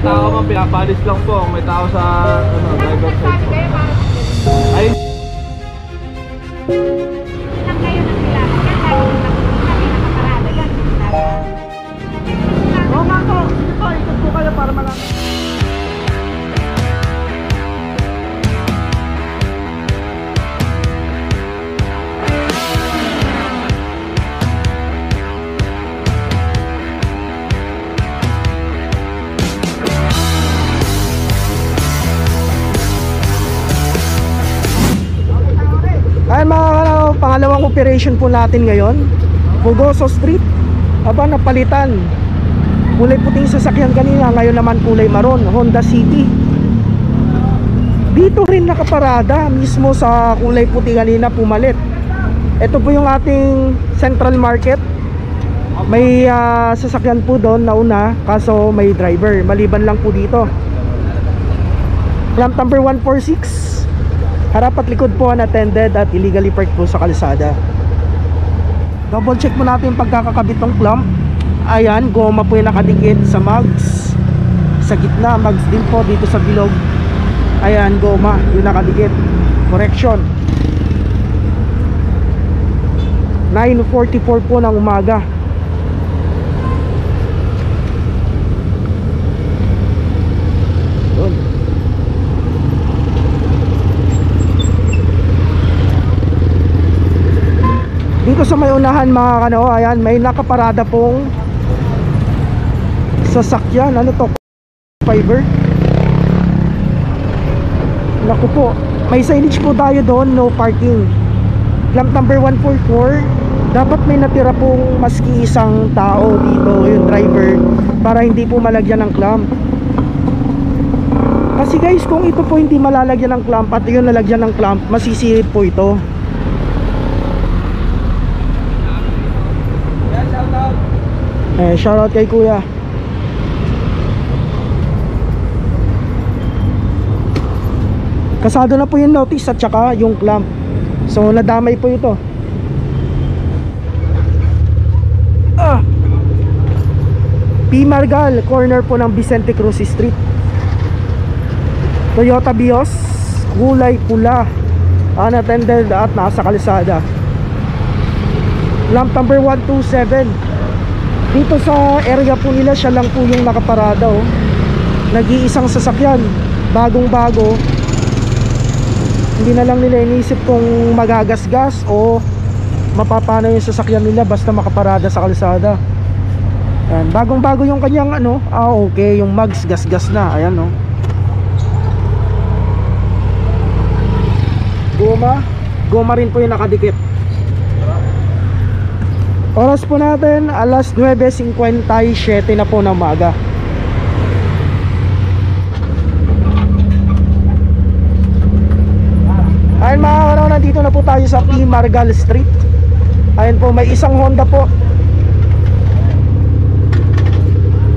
tao man, pinapalis lang po. May tao sa ano, driver side po. Ay, Ilang kayo na sila? Kaya nakaparada yan. Oo nga po. Ito, ikot po kayo para malaman. Ay mga pangalawang operation po natin ngayon, Fugoso Street. Aba, napalitan. Kulay puting sasakyan kanina, ngayon naman kulay maroon, Honda City. Dito rin nakaparada, mismo sa kulay puti kanina pumalit. Ito po yung ating Central Market. May sasakyan po doon nauna, kaso may driver. Maliban lang po dito. Clamp number 146. Harap at likod po unattended at illegally parked po sa kalsada. Double check mo natin yung pagkakakabit ng clamp. Ayan, goma po yung nakadikit sa mugs. Sa gitna, mugs din po dito sa bilog. Ayan, goma yung nakadikit. Correction. 9:44 po ng umaga. Dito sa may unahan mga kano, ayan, may nakaparada pong sasakyan. Ano to? Fiber. Naku po, may signage po tayo doon, no parking. Clamp number 144. Dapat may natira pong maski isang tao dito, yung driver, para hindi po malagyan ng clamp. Kasi guys, kung ito po hindi malalagyan ng clamp at yun nalagyan ng clamp, masisilip po ito. Shoutout kay kuya. Kasado na po yung notice at saka yung clamp. So nadamay po ito. P. Margal, corner po ng Vicente Cruz Street. Toyota Vios, kulay pula, unattended at nasa kalsada. Clamp number 127. Dito sa area po nila, siya lang po yung nakaparada, oh. Nag-iisang sasakyan, bagong bago. Hindi na lang nila inisip kung magagasgas o mapapano yung sasakyan nila basta makaparada sa kalsada. Ayan, bagong bago yung kanyang ano, okay, yung mugs gas-gas na. Ayan, oh. Goma rin po yung nakadikit. Oras po natin, alas 9:57 na po ng umaga. Ayun mga karaw, nandito na po tayo sa P. Margal Street. Ayun po, may isang Honda po.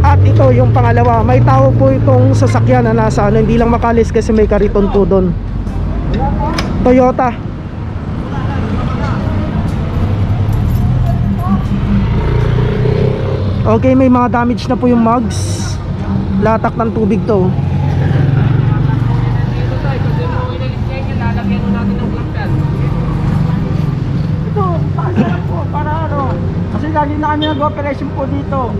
At ito yung pangalawa, may tao po itong sasakyan na nasa ano, hindi lang makalis kasi may kariton po doon. Toyota. Okay, may mga damage na po yung mugs. Latak ng tubig to. Ito, pakasya po para ano. Kasi lagi na kami nag-operation po dito.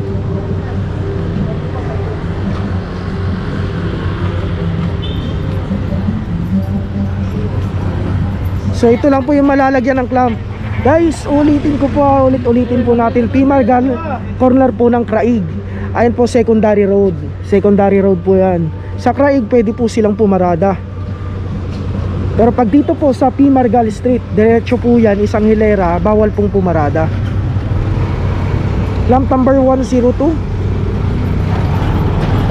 So ito lang po yung malalagyan ng clamp. Guys, ulitin ko po, ulitin po natin. P. Margal, corner po ng Craig. Ayan po, secondary road. Secondary road po yan. Sa Craig, pwede po silang pumarada. Pero pag dito po sa P. Margal Street, diretso po yan, isang hilera, bawal pong pumarada. Clamp number 102.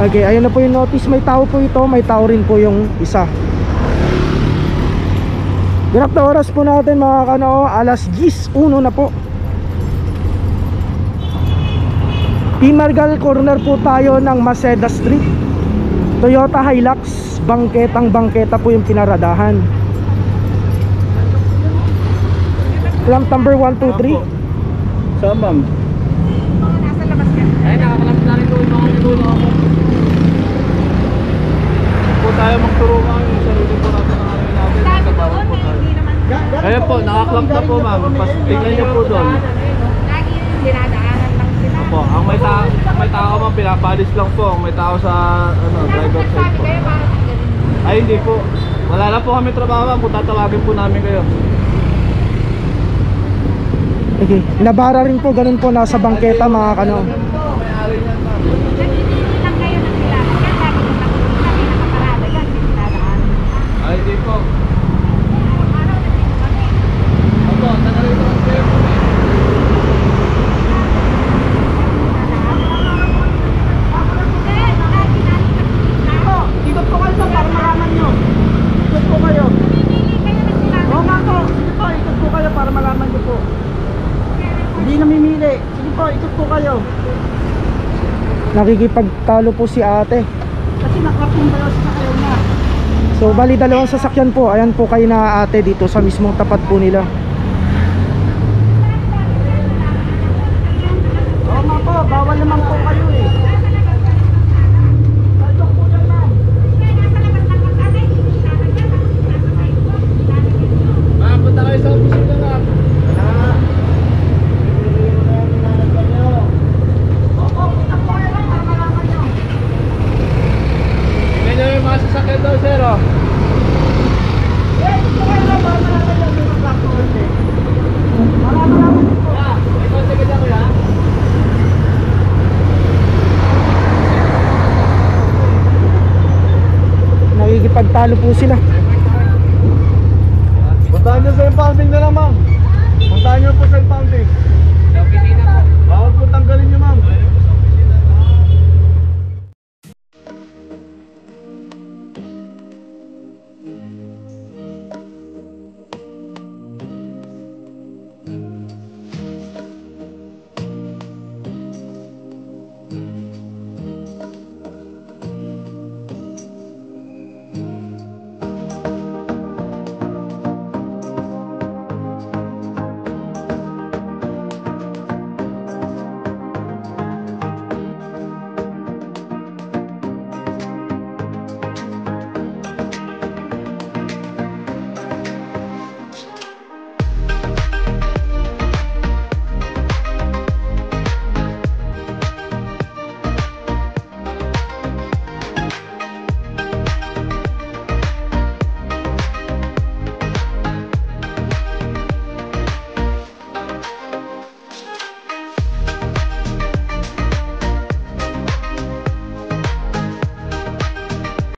Okay, ayun na po yung notice. May tao po ito, may tao rin po yung isa. Ganap na oras po natin mga kanao, alas 10:01 na po. P. Margal, corner po tayo ng Maceda Street. Toyota Hilux, bangketa po yung pinaradahan. Clamp number 123. Saan ma'am? Mga nasa labas ka. Ay, nakakalap na rin doon mga nilolo ako. po tayo magturuan yung sarili po natin ng ano natin. Sabi Trabaho doon po eh, tayo. hindi naman. Ayan po, nakaklap na po ma'am. Tingnan niyo po doon. Lagi yung dinadaanan lang sila. Opo, ang may tao ma'am, pinapalis lang po. Ang may tao sa ano, driver side Sabi po. kayo parang ganun. Ay hindi po. Wala na po kami trabaho ma'am. Kung tatawagin po namin kayo. Okay, nabara rin po, ganun po, nasa bangketa mga kano. May-ari niyan ma'am. Nagtitigil lang kayo ng sila. Kaya sabi ko kami nakaparada yan, hindi dinadaanan. Ay hindi po. Araw na dito kami. Opo, tagalito ang kayo po eh. Ikot po kayo para malaman nyo. Ikot po kayo. Namimili kayo ng sila. Oo nga po, sige po, ikot po kayo para malaman nyo po. Hindi namimili. Sige po, ikot po kayo. Nakikipagtalo po si ate. Kasi nakapunta sa sasakyan niya. So bali dalawang sasakyan po. Ayan po kayo na ate dito sa mismong tapat po nila. Oo nga po, bawal naman po kayo eh. Ma'am, punta kayo sa opisina ma'am. Tingnan niyo yung mga sasakyan daw sir oh. Yeah, may konti ka dyan kuya. Nakikipagtalo po sila. Puntahan nyo sa impounding na lang ma'am. Puntahan nyo po sa impounding. Sa opisina